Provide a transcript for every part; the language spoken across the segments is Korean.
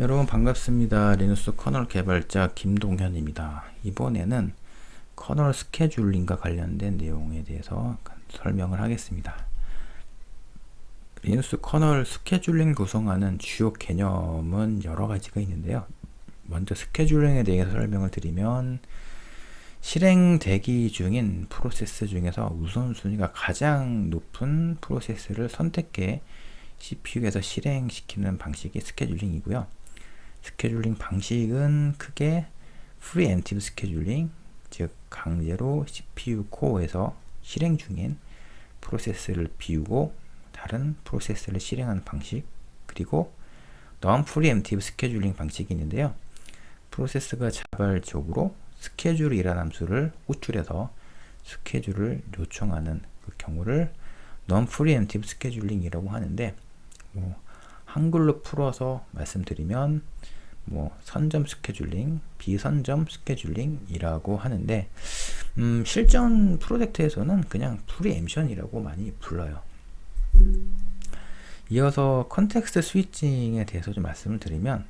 여러분 반갑습니다. 리눅스 커널 개발자 김동현입니다. 이번에는 커널 스케줄링과 관련된 내용에 대해서 설명을 하겠습니다. 리눅스 커널 스케줄링 구성하는 주요 개념은 여러 가지가 있는데요. 먼저 스케줄링에 대해서 설명을 드리면 실행 대기 중인 프로세스 중에서 우선순위가 가장 높은 프로세스를 선택해 CPU에서 실행시키는 방식이 스케줄링이고요. 스케줄링 방식은 크게 프리엠프티브 스케줄링, 즉 강제로 CPU 코어에서 실행 중인 프로세스를 비우고 다른 프로세스를 실행하는 방식, 그리고 non 프리엠프티브 스케줄링 방식이 있는데요. 프로세스가 자발적으로 스케줄이라는 함수를 호출해서 스케줄을 요청하는 그 경우를 non 프리엠프티브 스케줄링이라고 하는데, 한글로 풀어서 말씀드리면 선점 스케줄링, 비선점 스케줄링이라고 하는데, 실전 프로젝트에서는 그냥 프리엠션이라고 많이 불러요. 이어서 컨텍스트 스위칭에 대해서 좀 말씀을 드리면,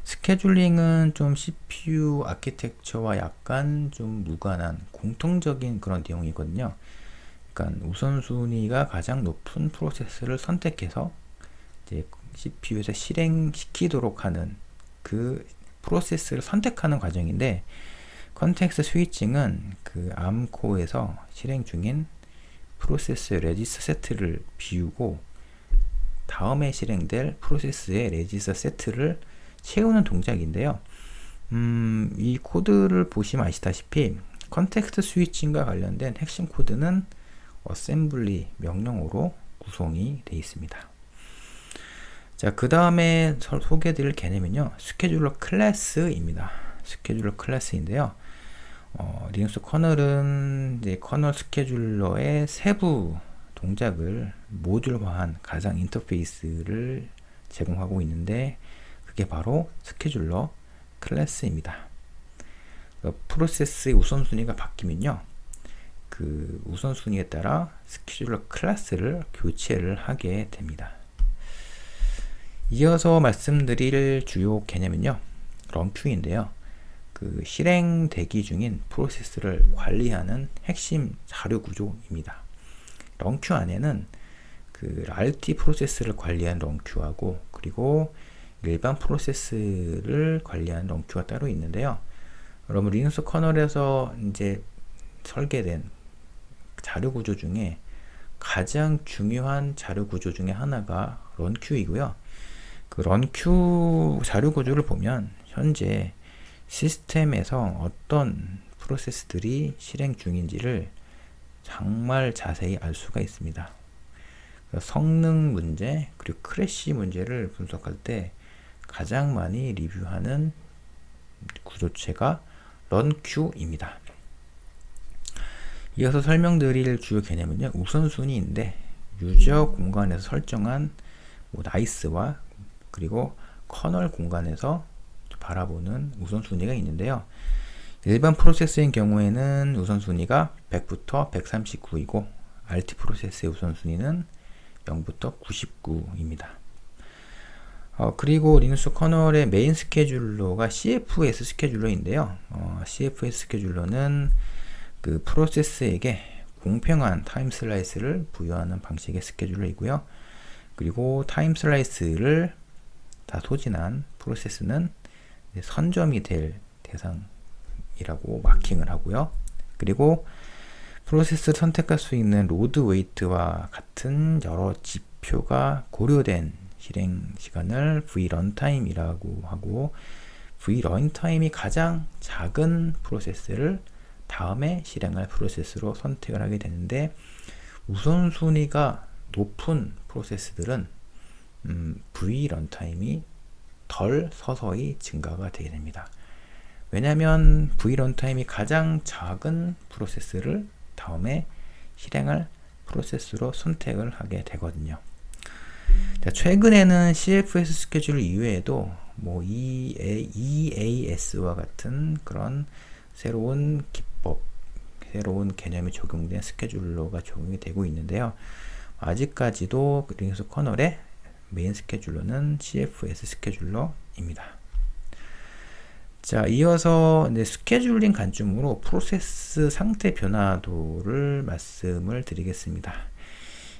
스케줄링은 좀 CPU 아키텍처와 약간 좀 무관한 공통적인 그런 내용이거든요. 그러니까 우선순위가 가장 높은 프로세스를 선택해서 이제 CPU에서 실행시키도록 하는 그 프로세스를 선택하는 과정인데, 컨텍스트 스위칭은 그 암코어에서 실행 중인 프로세스 레지스터 세트를 비우고 다음에 실행될 프로세스의 레지스터 세트를 채우는 동작인데요. 이 코드를 보시면 아시다시피 컨텍스트 스위칭과 관련된 핵심 코드는 어셈블리 명령어로 구성이 되어 있습니다. 자, 그 다음에 소개해드릴 개념은요, 스케줄러 클래스입니다. 스케줄러 클래스인데요. 리눅스 커널은 이제 커널 스케줄러의 세부 동작을 모듈화한 가상 인터페이스를 제공하고 있는데, 그게 바로 스케줄러 클래스입니다. 프로세스의 우선순위가 바뀌면요, 그 우선순위에 따라 스케줄러 클래스를 교체를 하게 됩니다. 이어서 말씀드릴 주요 개념은요, 런큐인데요. 그 실행 대기 중인 프로세스를 관리하는 핵심 자료 구조입니다. 런큐 안에는 그 RT 프로세스를 관리한 런큐하고, 그리고 일반 프로세스를 관리한 런큐가 따로 있는데요. 여러분 리눅스 커널에서 이제 설계된 자료 구조 중에 가장 중요한 자료 구조 중에 하나가 런큐이고요. 그 런큐 자료 구조를 보면 현재 시스템에서 어떤 프로세스들이 실행 중인지를 정말 자세히 알 수가 있습니다. 성능 문제 그리고 크래시 문제를 분석할 때 가장 많이 리뷰하는 구조체가 런큐입니다. 이어서 설명드릴 주요 개념은요, 우선순위인데 유저 공간에서 설정한 나이스와 그리고 커널 공간에서 바라보는 우선순위가 있는데요. 일반 프로세스인 경우에는 우선순위가 100부터 139이고 RT 프로세스의 우선순위는 0부터 99입니다. 그리고 리눅스 커널의 메인 스케줄러가 CFS 스케줄러인데요. CFS 스케줄러는 그 프로세스에게 공평한 타임 슬라이스를 부여하는 방식의 스케줄러이고요. 그리고 타임 슬라이스를 다 소진한 프로세스는 선점이 될 대상이라고 마킹을 하고요. 그리고 프로세스를 선택할 수 있는 로드 웨이트와 같은 여러 지표가 고려된 실행 시간을 vRuntime이라고 하고, vRuntime이 가장 작은 프로세스를 다음에 실행할 프로세스로 선택을 하게 되는데, 우선순위가 높은 프로세스들은 vRuntime이 덜 서서히 증가가 되게 됩니다. 왜냐하면 vRuntime이 가장 작은 프로세스를 다음에 실행할 프로세스로 선택을 하게 되거든요. 자, 최근에는 CFS 스케줄 이외에도 EAS와 같은 그런 새로운 기법, 새로운 개념이 적용된 스케줄러가 적용이 되고 있는데요. 아직까지도 리눅스 커널의 메인 스케줄러는 CFS 스케줄러 입니다. 자, 이어서 이제 스케줄링 관점으로 프로세스 상태 변화도를 말씀을 드리겠습니다.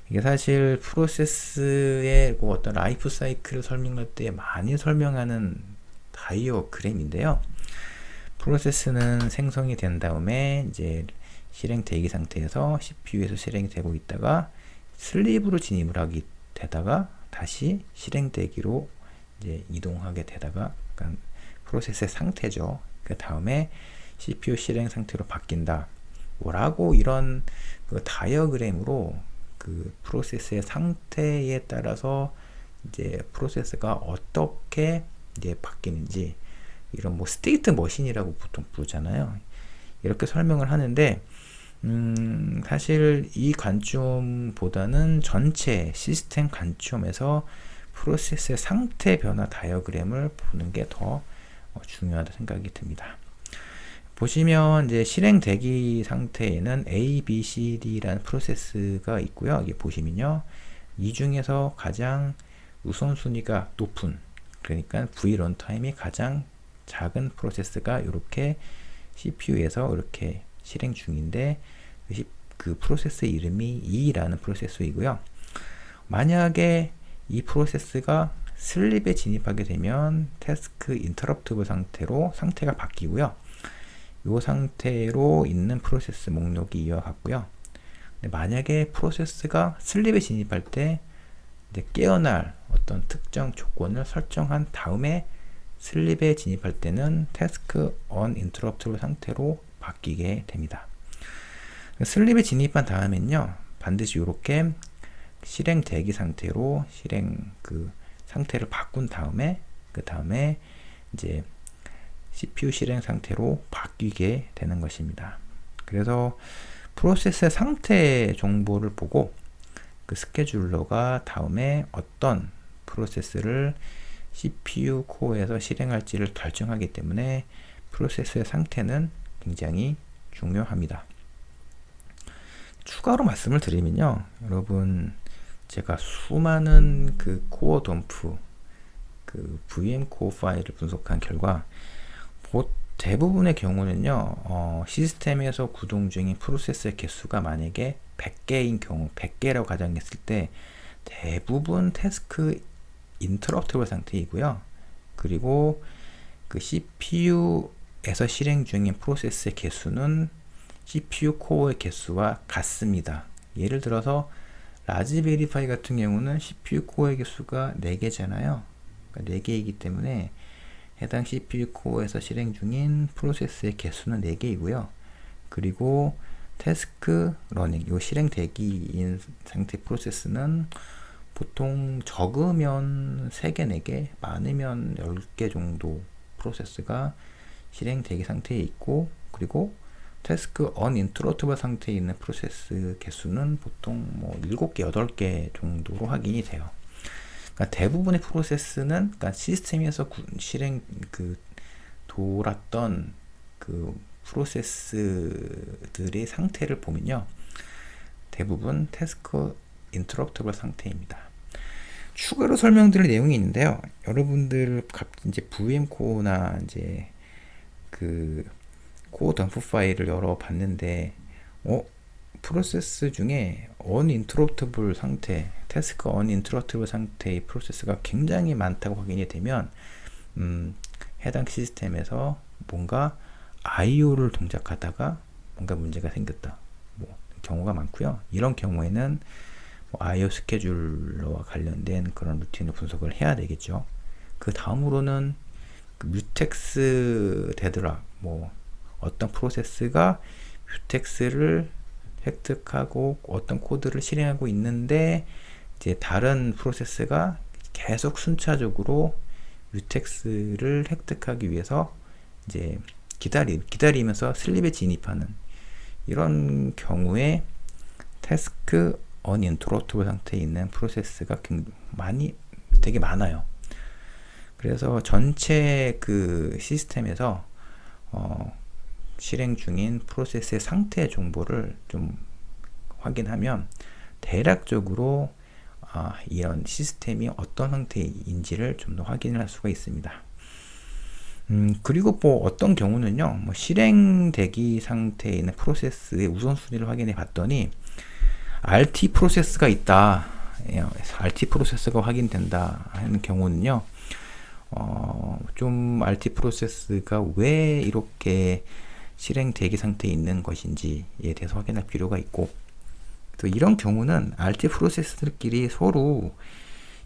이게 사실 프로세스의 어떤 라이프 사이클을 설명할 때 많이 설명하는 다이어그램인데요. 프로세스는 생성이 된 다음에 이제 실행 대기 상태에서 CPU에서 실행이 되고 있다가 슬립으로 진입을 하게 되다가 다시 실행 대기로 이제 이동하게 되다가 그러니까 프로세스의 상태죠. 그 다음에 CPU 실행 상태로 바뀐다. 뭐라고 이런 그 다이어그램으로 그 프로세스의 상태에 따라서 이제 프로세스가 어떻게 이제 바뀌는지 이런 뭐 스테이트 머신이라고 보통 부르잖아요. 이렇게 설명을 하는데 사실 이 관점보다는 전체 시스템 관점에서 프로세스의 상태 변화 다이어그램을 보는 게 더 중요하다 생각이 듭니다. 보시면 이제 실행 대기 상태에는 A, B, C, D라는 프로세스가 있고요. 여기 보시면요. 이 중에서 가장 우선순위가 높은, 그러니까 V 런타임이 가장 작은 프로세스가 이렇게 CPU에서 이렇게 실행 중인데 그 프로세스 이름이 E라는 프로세스이고요. 만약에 이 프로세스가 슬립에 진입하게 되면 태스크 인터럽티브 상태로 상태가 바뀌고요. 이 상태로 있는 프로세스 목록이 이와 같고요. 만약에 프로세스가 슬립에 진입할 때 이제 깨어날 어떤 특정 조건을 설정한 다음에 슬립에 진입할 때는 태스크 언인터럽티브 상태로 바뀌게 됩니다. 슬립에 진입한 다음엔요, 반드시 이렇게 실행 대기 상태로 실행 그 상태를 바꾼 다음에 그 다음에 이제 CPU 실행 상태로 바뀌게 되는 것입니다. 그래서 프로세스의 상태 정보를 보고 그 스케줄러가 다음에 어떤 프로세스를 CPU 코어에서 실행할지를 결정하기 때문에 프로세스의 상태는 굉장히 중요합니다. 추가로 말씀을 드리면요, 여러분 제가 수많은 그 코어 덤프 그 VM 코어 파일을 분석한 결과 대부분의 경우는요, 시스템에서 구동 중인 프로세스의 개수가 만약에 100개인 경우, 100개라고 가정했을 때 대부분 태스크 인터럽티블 상태이고요. 그리고 그 CPU에서 실행 중인 프로세스의 개수는 CPU 코어의 개수와 같습니다. 예를 들어서 라즈베리 파이 같은 경우는 CPU 코어의 개수가 4개잖아요. 그러니까 4개이기 때문에 해당 CPU 코어에서 실행 중인 프로세스의 개수는 4개이고요. 그리고 태스크 러닝, 요 실행 대기인 상태 프로세스는 보통 적으면 3개, 4개, 많으면 10개 정도 프로세스가 실행 대기 상태에 있고, 그리고 태스크 언인터럽티블 상태에 있는 프로세스 개수는 보통 뭐 7개, 8개 정도로 확인이 돼요. 그러니까 대부분의 프로세스는 그러니까 시스템에서 실행 그 돌았던 그 프로세스들의 상태를 보면요, 대부분 태스크 인터럽티블 상태입니다. 추가로 설명드릴 내용이 있는데요. 여러분들 이제 VM 코어나 이제 그 코어 덤프 파일을 열어봤는데, 프로세스 중에 언인터럽티블 상태, 태스크 언인터럽티블 상태의 프로세스가 굉장히 많다고 확인이 되면 해당 시스템에서 뭔가 IO를 동작하다가 뭔가 문제가 생겼다, 뭐 경우가 많고요. 이런 경우에는 뭐 IO 스케줄러와 관련된 그런 루틴을 분석을 해야 되겠죠. 그 다음으로는 그 뮤텍스 데드락, 뭐 어떤 프로세스가 뮤텍스를 획득하고 어떤 코드를 실행하고 있는데 이제 다른 프로세스가 계속 순차적으로 뮤텍스를 획득하기 위해서 이제 기다리면서 슬립에 진입하는 이런 경우에 태스크 언인터럽티블 상태에 있는 프로세스가 되게 많아요. 그래서 전체 그 시스템에서 실행 중인 프로세스의 상태 정보를 좀 확인하면 대략적으로 이런 시스템이 어떤 상태인지를 좀 더 확인을 할 수가 있습니다. 그리고 뭐 어떤 경우는요, 뭐 실행 대기 상태에 있는 프로세스의 우선순위를 확인해 봤더니 RT 프로세스가 있다. RT 프로세스가 확인된다 하는 경우는요, 좀 RT 프로세스가 왜 이렇게 실행 대기 상태에 있는 것인지에 대해서 확인할 필요가 있고, 또 이런 경우는 RT 프로세스들끼리 서로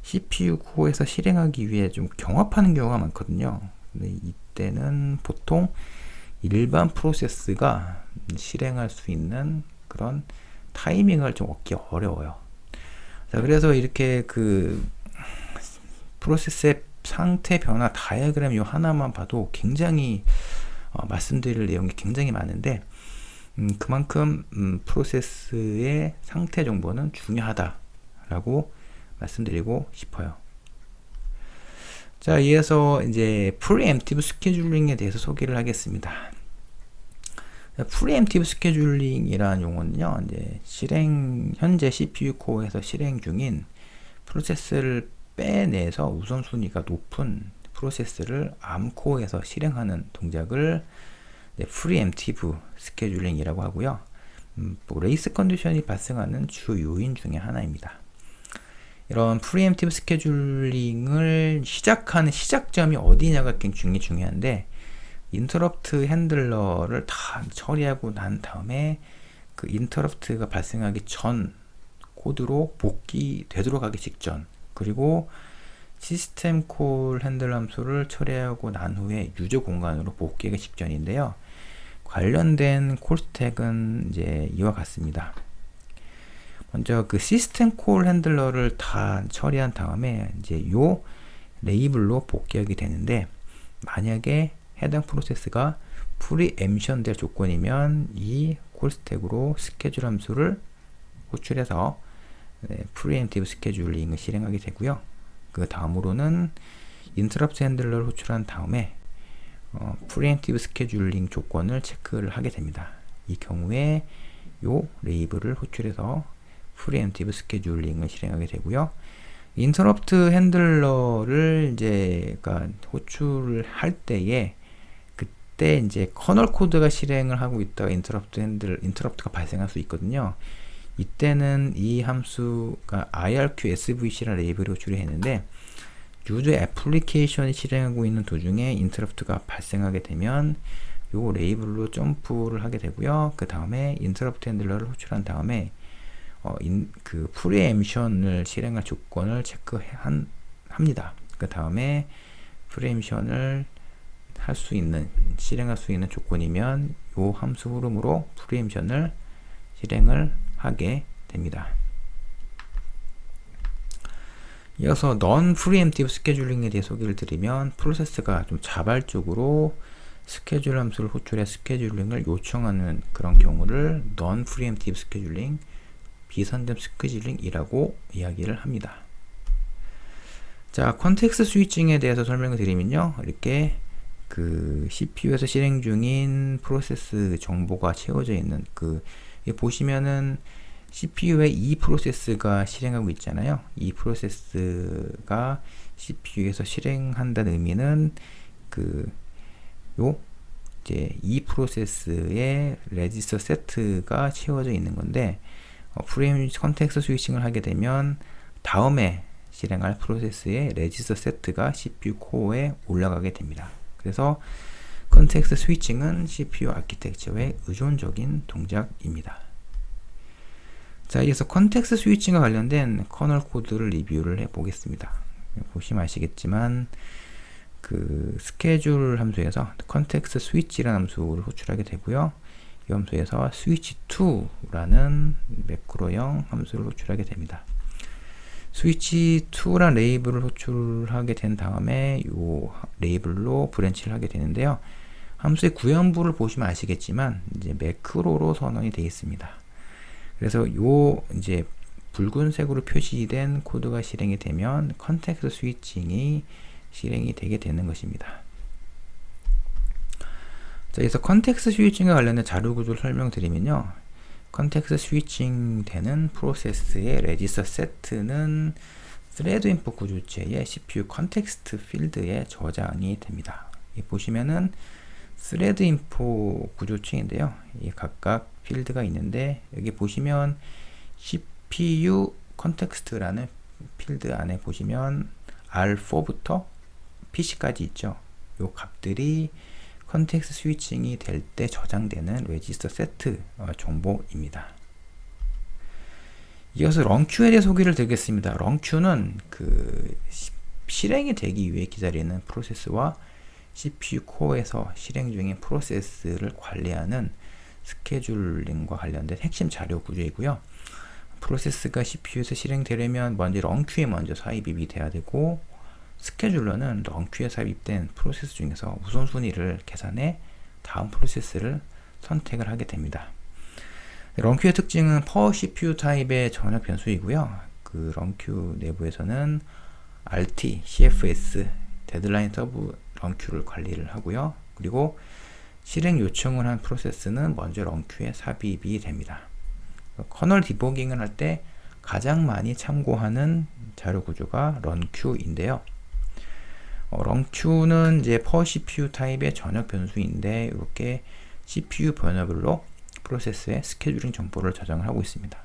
CPU 코어에서 실행하기 위해 좀 경합하는 경우가 많거든요. 근데 이때는 보통 일반 프로세스가 실행할 수 있는 그런 타이밍을 좀 얻기 어려워요. 자, 그래서 이렇게 그 프로세스의 상태 변화 다이어그램 이 하나만 봐도 굉장히 말씀드릴 내용이 굉장히 많은데, 그만큼 프로세스의 상태 정보는 중요하다라고 말씀드리고 싶어요. 자, 이어서 이제 프리엠프티브 스케줄링에 대해서 소개를 하겠습니다. 프리엠프티브 스케줄링이라는 용어는요, 이제 현재 CPU 코어에서 실행 중인 프로세스를 빼내서 우선순위가 높은 프로세스를 ARM 코어에서 실행하는 동작을 프리엠프티브 스케줄링이라고 하고요. 뭐 레이스 컨디션이 발생하는 주 요인 중에 하나입니다. 이런 프리엠프티브 스케줄링을 시작하는 시작점이 어디냐가 굉장히 중요한데, 인터럽트 핸들러를 다 처리하고 난 다음에 그 인터럽트가 발생하기 전 코드로 복귀 되돌아가기 직전, 그리고 시스템 콜 핸들 함수를 처리하고 난 후에 유저 공간으로 복귀하기 직전인데요. 관련된 콜 스택은 이제 이와 같습니다. 먼저 그 시스템 콜 핸들러를 다 처리한 다음에 이제 요 레이블로 복귀하게 되는데, 만약에 해당 프로세스가 프리엠션 될 조건이면 이 콜 스택으로 스케줄 함수를 호출해서 프리엠프티브 스케줄링을 실행하게 되고요. 그 다음으로는 인터럽트 핸들러를 호출한 다음에 프리엠프티브 스케줄링 조건을 체크를 하게 됩니다. 이 경우에 요 레이블을 호출해서 프리엠프티브 스케줄링을 실행하게 되고요. 인터럽트 핸들러를 이제 호출을 할 때에, 그때 이제 커널 코드가 실행을 하고 있다가 인터럽트가 발생할 수 있거든요. 이때는 이 함수가 irq-svc라는 레이블을 호출을 했는데, 유저 애플리케이션이 실행하고 있는 도중에 인터럽트가 발생하게 되면 요 레이블로 점프를 하게 되고요. 그 다음에 인터럽트 핸들러를 호출한 다음에 그 프리엠션을 실행할 조건을 체크합니다. 그 다음에 프리엠션을 실행할 수 있는 조건이면 요 함수 흐름으로 프리엠션을 실행을 하게 됩니다. 이어서 non-preemptive 스케줄링에 대해 소개를 드리면, 프로세스가 좀 자발적으로 스케줄 함수를 호출해 스케줄링을 요청하는 그런 경우를 non-preemptive 스케줄링, 비선점 스케줄링이라고 이야기를 합니다. 자, 컨텍스트 스위칭에 대해서 설명을 드리면요, 이렇게 그 CPU에서 실행 중인 프로세스 정보가 채워져 있는 보시면은 CPU에 이 프로세스가 실행하고 있잖아요. 이 프로세스가 CPU에서 실행한다는 의미는 이제 이 프로세스의 레지스터 세트가 채워져 있는 건데, 프레임 컨텍스트 스위칭을 하게 되면 다음에 실행할 프로세스의 레지스터 세트가 CPU 코어에 올라가게 됩니다. 그래서 컨텍스트 스위칭은 CPU 아키텍처의 의존적인 동작입니다. 자, 이어서 컨텍스트 스위칭과 관련된 커널 코드를 리뷰를 해 보겠습니다. 보시면 아시겠지만 그 스케줄 함수에서 컨텍스트 스위치라는 함수를 호출하게 되고요. 이 함수에서 switch2라는 매크로형 함수를 호출하게 됩니다. switch2라는 레이블을 호출하게 된 다음에 이 레이블로 브랜치를 하게 되는데요. 함수의 구현부를 보시면 아시겠지만 이제 매크로로 선언이 되어 있습니다. 그래서 이제 붉은색으로 표시된 코드가 실행이 되면 컨텍스트 스위칭이 실행이 되게 되는 것입니다. 자, 그래서 컨텍스트 스위칭과 관련된 자료 구조를 설명드리면요. 컨텍스트 스위칭 되는 프로세스의 레지스터 세트는 thread info 구조체의 CPU 컨텍스트 필드에 저장이 됩니다. 보시면은 thread info 구조체인데요. 이 각각 필드가 있는데 여기 보시면 CPU 컨텍스트라는 필드 안에 보시면 R4부터 PC까지 있죠. 요 값들이 컨텍스트 스위칭이 될 때 저장되는 레지스터 세트 정보입니다. 이어서 런큐에 대해 소개를 드리겠습니다. 런큐는 그 실행이 되기 위해 기다리는 프로세스와 CPU 코어에서 실행 중인 프로세스를 관리하는 스케줄링과 관련된 핵심 자료 구조이고요. 프로세스가 CPU에서 실행되려면 먼저 런큐에 먼저 삽입이 돼야 되고, 스케줄러는 런큐에 삽입된 프로세스 중에서 우선순위를 계산해 다음 프로세스를 선택을 하게 됩니다. 런큐의 특징은 per CPU 타입의 전역 변수이고요. 그 런큐 내부에서는 RT, CFS, 데드라인 서브 런큐를 관리를 하고요. 그리고 실행 요청을 한 프로세스는 먼저 런큐에 삽입이 됩니다. 커널 디버깅을 할 때 가장 많이 참고하는 자료 구조가 런큐인데요. 런큐는 이제 per CPU 타입의 전역 변수인데 이렇게 CPU 번호별로 프로세스의 스케줄링 정보를 저장을 하고 있습니다.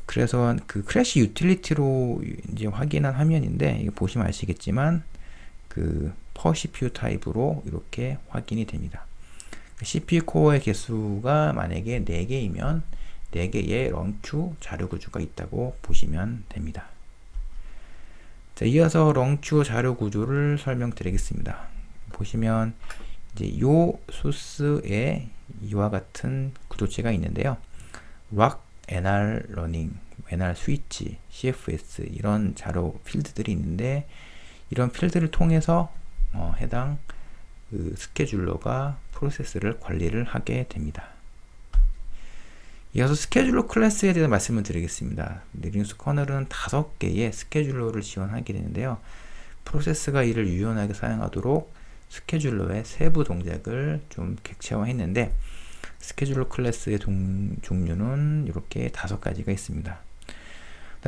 그래서 그 크래시 유틸리티로 이제 확인한 화면인데 이거 보시면 아시겠지만 그 per CPU 타입으로 이렇게 확인이 됩니다. CPU 코어의 개수가 만약에 4개이면 4개의 런큐 자료 구조가 있다고 보시면 됩니다. 자, 이어서 런큐 자료 구조를 설명드리겠습니다. 보시면 이제 요 소스에 이와 같은 구조체가 있는데요. rock, nr running, nr switch, cfs 이런 자료 필드들이 있는데 이런 필드를 통해서 해당 그 스케줄러가 프로세스를 관리를 하게 됩니다. 이어서 스케줄러 클래스에 대해서 말씀을 드리겠습니다. 리눅스 커널은 5개의 스케줄러를 지원하게 되는데요. 프로세스가 이를 유연하게 사용하도록 스케줄러의 세부 동작을 좀 객체화했는데 스케줄러 클래스의 종류는 이렇게 5가지가 있습니다.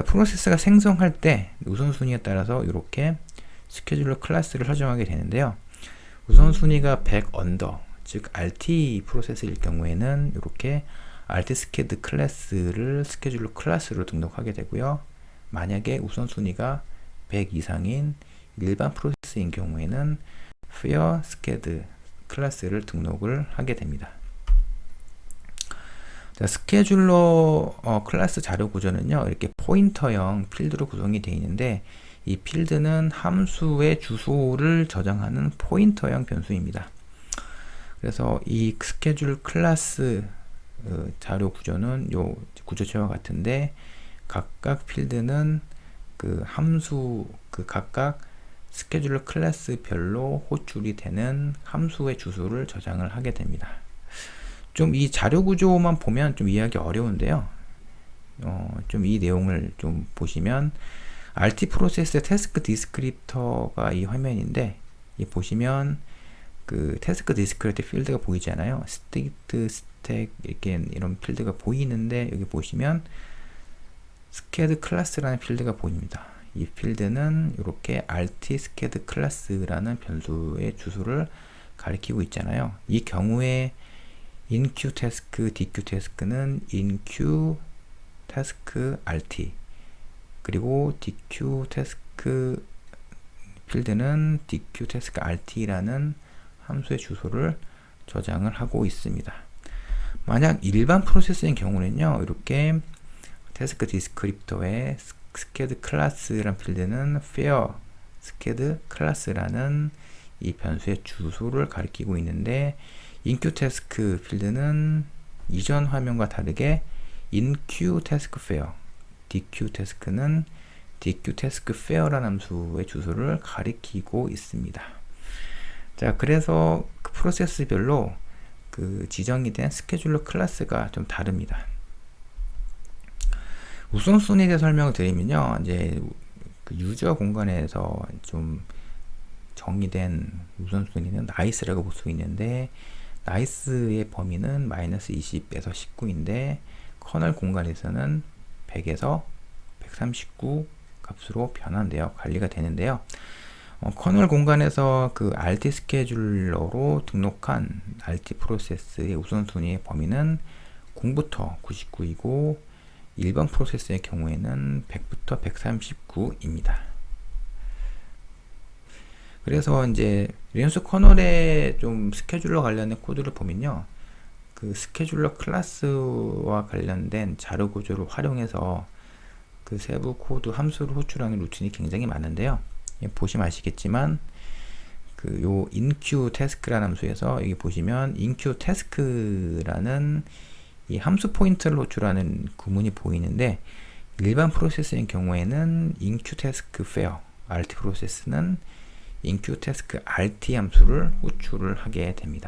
프로세스가 생성할 때 우선순위에 따라서 이렇게 스케줄러 클래스를 설정하게 되는데요. 우선순위가 100 언더, 즉 RT 프로세스일 경우에는 이렇게 RTSCAD 클래스를 스케줄러 클래스로 등록하게 되고요. 만약에 우선순위가 100 이상인 일반 프로세스인 경우에는 Fair SCAD 클래스를 등록을 하게 됩니다. 자, 스케줄러 클래스 자료 구조는요, 이렇게 포인터형 필드로 구성이 되어 있는데 이 필드는 함수의 주소를 저장하는 포인터형 변수입니다. 그래서 이 스케줄 클래스 자료 구조는 요 구조체와 같은데 각각 필드는 그 함수 그 각각 스케줄러 클래스별로 호출이 되는 함수의 주소를 저장을 하게 됩니다. 좀 이 자료 구조만 보면 좀 이해하기 어려운데요. 좀 이 내용을 좀 보시면 RT 프로세스의 태스크 디스크립터가 이 화면인데 이 보시면 그 태스크 디스크립터 필드가 보이잖아요. 스테이트, 스택 이렇게 이런 필드가 보이는데 여기 보시면 SCAD 클래스라는 필드가 보입니다. 이 필드는 이렇게 RT SCAD 클래스라는 변수의 주소를 가리키고 있잖아요. 이 경우에 inQ 태스크, DQ 태스크는 inQ 태스크 RT 그리고 DQ 태스크 필드는 DQ 태스크 RT라는 함수의 주소를 저장을 하고 있습니다. 만약 일반 프로세스인 경우는요, 이렇게 태스크 디스크립터의 SCAD 클래스라는 필드는 Fair SCAD 클래스라는 이 변수의 주소를 가리키고 있는데 inQ 태스크 필드는 이전 화면과 다르게 inQ 태스크 Fair, DQ 태스크는 DQ 태스크 Fair라는 함수의 주소를 가리키고 있습니다. 자, 그래서 그 프로세스별로 그 지정이 된 스케줄러 클래스가 좀 다릅니다. 우선순위에 대해 설명을 드리면요, 이제 그 유저 공간에서 좀 정의된 우선순위는 나이스라고 볼 수 있는데 나이스의 범위는 마이너스 20에서 19인데 커널 공간에서는 100에서 139 값으로 변환되어 관리가 되는데요. 커널 공간에서 그 RT 스케줄러로 등록한 RT 프로세스의 우선순위의 범위는 0부터 99이고 일반 프로세스의 경우에는 100부터 139입니다. 그래서 이제 리눅스 커널에 좀 스케줄러 관련된 코드를 보면요. 그 스케줄러 클래스와 관련된 자료 구조를 활용해서 그 세부 코드 함수를 호출하는 루틴이 굉장히 많은데요. 보시면 아시겠지만 그 요 inQ task라는 함수에서 여기 보시면 inQ task라는 이 함수 포인트를 호출하는 구문이 보이는데 일반 프로세스인 경우에는 inQ task fair RT 프로세스는 inQ task RT 함수를 호출을 하게 됩니다.